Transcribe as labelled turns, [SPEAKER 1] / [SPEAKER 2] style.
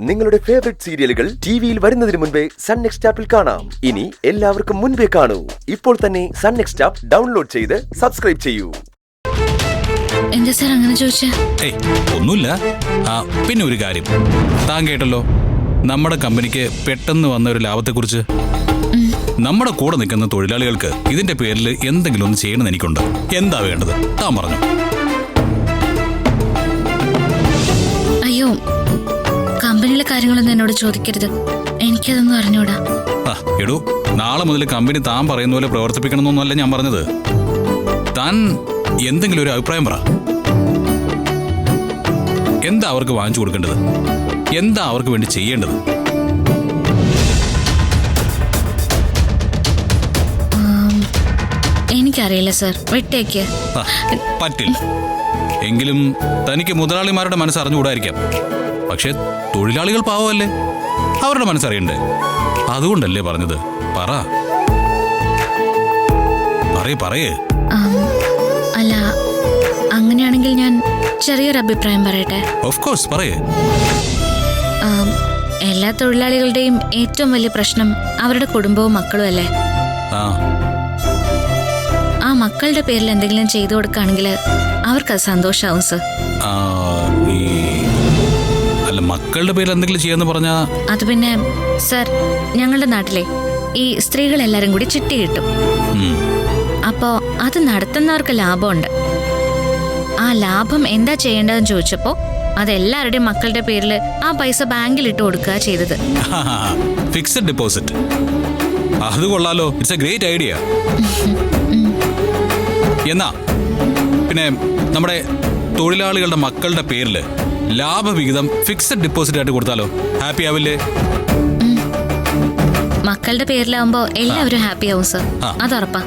[SPEAKER 1] നിങ്ങളുടെ ഫേവറേറ്റ് സീരിയലുകൾ ടിവിയിൽ വരുന്നതിന് മുൻപേ സൺ നെക്സ്റ്റ് ആപ്പിൽ കാണാം. ഇനി എല്ലാവർക്കും മുൻപേ കാണൂ. ഇപ്പോൾ തന്നെ സൺ നെക്സ്റ്റ് ആപ്പ് ഡൗൺലോഡ് ചെയ്ത് സബ്സ്ക്രൈബ് ചെയ്യൂ.
[SPEAKER 2] എന്താ സാർ അങ്ങനെ ചോദിച്ചേ?
[SPEAKER 3] ഒന്നുമില്ല. പിന്നെ ഒരു കാര്യം താൻ കേട്ടല്ലോ, നമ്മുടെ കമ്പനിക്ക് പെട്ടെന്ന് വന്ന ഒരു ലാഭത്തെക്കുറിച്ച്. നമ്മുടെ കൂടെ നിൽക്കുന്ന തൊഴിലാളികൾക്ക് ഇതിന്റെ പേരിൽ എന്തെങ്കിലും ഒന്ന് ചെയ്യണമെന്ന് എനിക്കുണ്ട്. എന്താ വേണ്ടത് താൻ പറഞ്ഞു.
[SPEAKER 2] അയ്യോ, കമ്പനിയിലെ കാര്യങ്ങളൊന്നും എന്നോട് ചോദിക്കരുത്. എനിക്കതൊന്നും അറിഞ്ഞൂടാ.
[SPEAKER 3] എടൂ, നാളെ മുതൽ കമ്പനി താൻ പറയുന്ന പോലെ പ്രവർത്തിപ്പിക്കണമെന്നൊന്നുമല്ല ഞാൻ പറഞ്ഞത്. താൻ എന്തെങ്കിലും ഒരു അഭിപ്രായം പറ. എന്താ അവർക്ക് വാങ്ങിച്ചു കൊടുക്കേണ്ടത്? എന്താ അവർക്ക് വേണ്ടി ചെയ്യേണ്ടത്?
[SPEAKER 2] എനിക്കറിയില്ല സർ, വിട്ടേക്ക്.
[SPEAKER 3] പറ്റില്ല. എങ്കിലും തനിക്ക് മുതലാളിമാരുടെ മനസ്സറിഞ്ഞുകൂടായിരിക്കാം. പക്ഷെ തൊഴിലാളികൾ പാവമല്ലേ, അവരുടെ മനസ്സറിയണ്ടേ? അതുകൊണ്ടല്ലേ പറഞ്ഞത്. പറയേ.
[SPEAKER 2] അല്ല, അങ്ങനെയാണെങ്കിൽ ഞാൻ ചെറിയൊരു അഭിപ്രായം പറയട്ടെ.
[SPEAKER 3] ഓഫ് കോഴ്സ് പറയേ.
[SPEAKER 2] എല്ലാ തൊഴിലാളികളുടെയും ഏറ്റവും വലിയ പ്രശ്നം അവരുടെ കുടുംബവും മക്കളും അല്ലേ? ആ മക്കളുടെ പേരിൽ എന്തെങ്കിലും ചെയ്തു കൊടുക്കുകയാണെങ്കിൽ അവർക്കത് സന്തോഷാവും സർ.
[SPEAKER 3] അല്ല, മക്കളുടെ പേരിൽ എന്തെങ്കിലും ചെയ്യാന്ന് പറഞ്ഞാ
[SPEAKER 2] അത് പിന്നെ സർ, ഞങ്ങളുടെ നാട്ടിലെ ഈ സ്ത്രീകളെല്ലാരും കൂടി ചിട്ടി കിട്ടും. അപ്പോ അത് നടത്തുന്നവർക്ക് ലാഭമുണ്ട്. ആ ലാഭം എന്താ ചെയ്യേണ്ടതെന്ന് ചോദിച്ചപ്പോ അതെല്ലാവരുടെയും മക്കളുടെ പേരിൽ ആ പൈസ ബാങ്കിൽ ഇട്ട് കൊടുക്കുക ചെയ്തത്.
[SPEAKER 3] Fixed deposit. അത് കൊള്ളാലോ. It's A great idea. എന്നാ പിന്നെ നമ്മുടെ തൊഴിലാളികളുടെ മക്കളുടെ പേരിൽ ലാഭവിഹിതം ഫിക്സഡ് ഡെപ്പോസിറ്റ് ആയിട്ട് കൊടുത്താലോ? ഹാപ്പി ആവില്ലേ?
[SPEAKER 2] മക്കളുടെ പേരിലാവുമ്പോ എല്ലാവരും ഹാപ്പി ആവും സർ, അത് ഉറപ്പാ.